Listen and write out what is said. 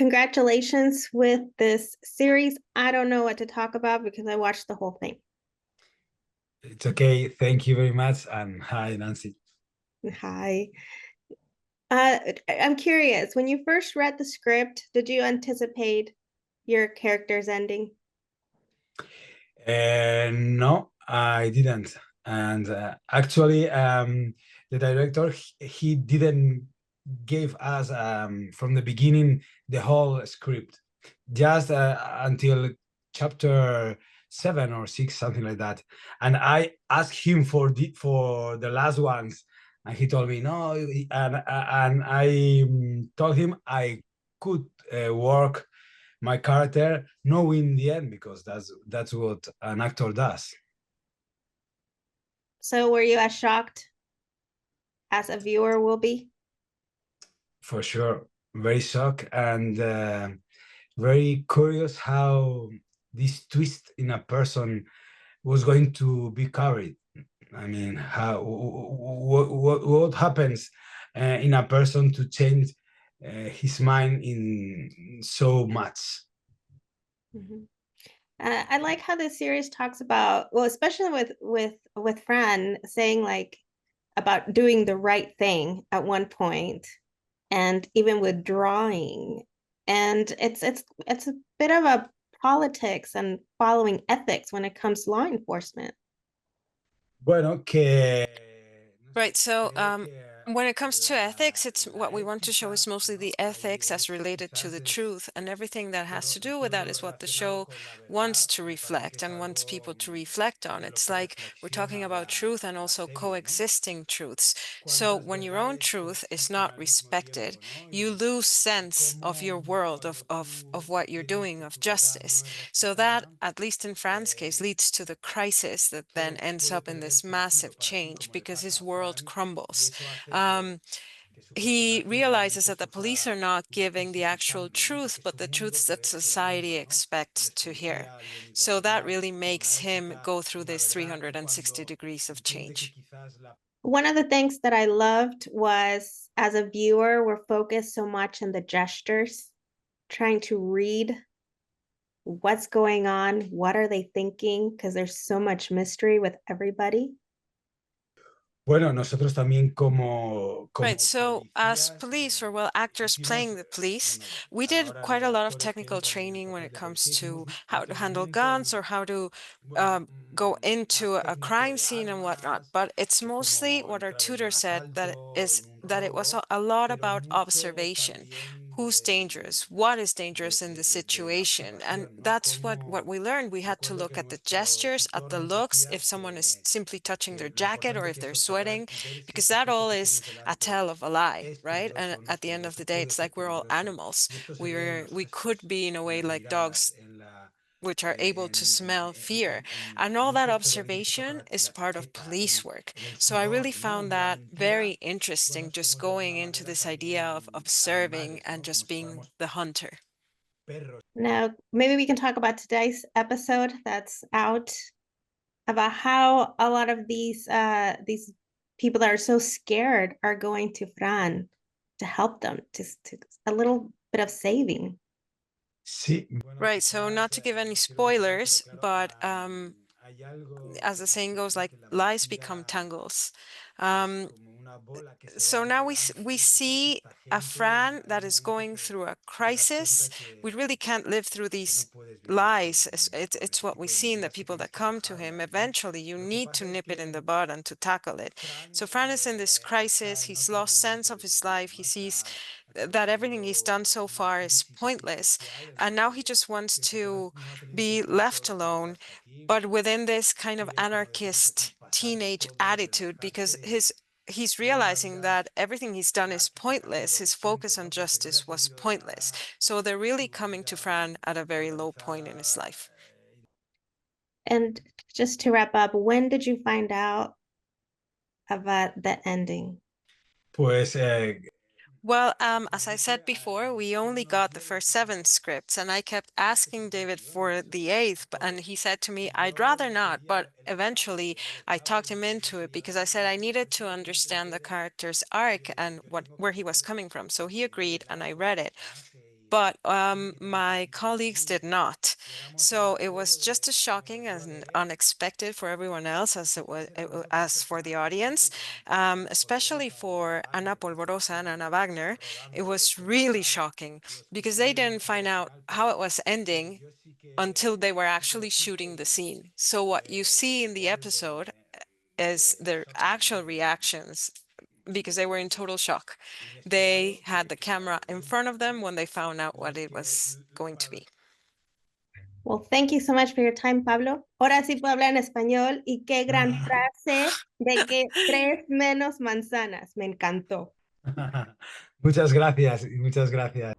Congratulations with this series. I don't know what to talk about because I watched the whole thing. It's okay. Thank you very much. And hi, Nancy. Hi. I'm curious, when you first read the script, did you anticipate your character's ending? No, I didn't. And actually, the director, he didn't give us from the beginning the whole script, just until chapter 7 or 6, something like that. And I asked him for the last ones, and he told me no. And I told him I could work my character knowing the end, because that's what an actor does. So were you as shocked as a viewer will be? For sure, very shocked and very curious how this twist in a person was going to be carried. I mean, how what happens in a person to change his mind in so much. Mhm. I like how this series talks about, well, especially with Fran saying like about doing the right thing at one point, and even withdrawing. And it's a bit of a politics and following ethics when it comes to law enforcement. Bueno, que no Right. sé, So, creo que when it comes to ethics, it's la what we want to show is ética mostly the no ethics as related to quizás the truth, and everything that has to do with solo that lo is what the relacionado show con la wants verdad. to Me parece que reflect es and wants algo people to reflect on. de lo It's que like we're talking reflexiona about truth and la also serie, ¿no? coexisting truths. So, Cuántas when your own verdades truth is not coexisten al mismo respected, tiempo, ¿no? you lose Y sense of your cómo world, cuando of tú what you're entiendes doing, que of tu verdad justice. no es So that, respetada, at least in Fran's case, eh, leads to the crisis that then ends puede up in perder this sentido massive para ti, change como le because his pasa a world Fran, y crumbles. eso hace Um, que su he personaje realizes realmente that the police are sufra not una giving the crisis y actual cambie, ¿no? truth, Porque es but un the mundo truths that que va lento, society ¿no? Él expects es to hear. policía a nivel So that internacional, really con una makes him ética go y through una this verdad, y 360 cuando degrees of entiende que change. quizás la... One of the things that I loved was as a viewer, we're focused so much on the gestures, trying to read what's going on, what are they thinking, because there's so much mystery with everybody. Bueno, nosotros también Right, como so as policías police, or well, actors hicimos, playing the police, bueno, we a la did hora quite de a lot of actores que technical entran en el training when papel it de comes policía, hicimos to how to handle entrenamiento guns en, or how to bueno, go into más a técnico crime de scene and whatnot. armas, But it's de mostly cómo what our entrar en tutor un said asalto, en un that it was robo, a lot pero about mucho observation. también Who's dangerous? What is dangerous in the de la situation? And observación, ¿no? that's what Como we learned. We had to recuerdo look que at the nuestro gestures, at tutor the nos looks, decía if someone is simply touching their lo jacket or importante if que es they're observar sweating, y ver si because that esto all que is tienes a delante tell of a lie, es right? peligroso And o no es at the end of peligroso, the day, puede it's ser like we're all peligroso. animals. Y esto se ve en los We could gestos, be in a en way las like miradas, dogs, which are able to smell fear. And all no that por ser alguien que se toca observation is la part of chaqueta, police work. en el So I really sudor, ¿no? found En la that very aventura, interesting, bueno, just somos de going alguna into manera this idea of también observing animales, and ¿no? Como just si being fuéramos the hunter. perros. Now, maybe we can talk about today's episode that's out about how a lot of these people that are so scared are going to Fran to help them to a little bit of saving. Sí, bueno, Right, so quizás not to give any quiero decir, pero spoilers, claro, but hay algo as the saying que goes, sí, like que la lies become mentira tangles. es Um, como una bola que se so va now we enredando, que see asusta a gente y Fran hay that is momentos going que through a te das crisis. cuenta We really can't live through que no these puedes vivir lies. con It's este what we tipo de see in the mentiras, que people tienes that que come to him. trabajarlas, ¿no? Eventually, you Lo que need to pasa es nip it in the que bud and to tackle it. Fran So Fran is in this crisis. está en He's otro lost sense momento of de su his vida, life. ¿no? He sees Está that everything he's done atravesando so una far is crisis pointless. existencial en And la now he just wants que quizás to no ha tenido be sentido left todo lo que ha llegado alone, hasta aquí, but within this kind of quiere, como decimos aquí, anarchist pasar de teenage todo, attitude because relajarse, he's vivir una realizing vida that everything he's done is clásica, casi pointless. His focus adolescente, on ¿no? Porque no le ha justice was servido de pointless. nada So they're really su coming to vida Fran at a very low point in his organizada. life. And just to wrap up, when did you find out about the ending? Pues Well, as I realmente said before, we uno only no got the quiere first como 7 scripts, and I kept decir que es asking un David guión, for muchos the eighth, and actores, he said to me, y I'd yo rather not. pedía But el espacio, eventually, pedía el I talked espacio, him y into si it because llegaba I un said I momento que needed dices, to no, es que understand the quiero, character's arc yo, and yo what tengo where que he was poder coming from. So he seguir agreed, and I desarrollando el read it. personaje but my colleagues did not. So it was just as shocking and unexpected for everyone else as as for the audience, especially for Ana Polvorosa and Ana Wagner. It was really shocking because they didn't find out how it was ending until they were actually shooting the scene. So what you see in the episode is their actual reactions because they were in total shock. They had the camera in front of them when they found out what it was going to be. Well, thank you so much for your time, Pablo. Ahora sí puedo hablar en español y qué gran frase de que tres menos manzanas. Me encantó. Muchas gracias y muchas gracias.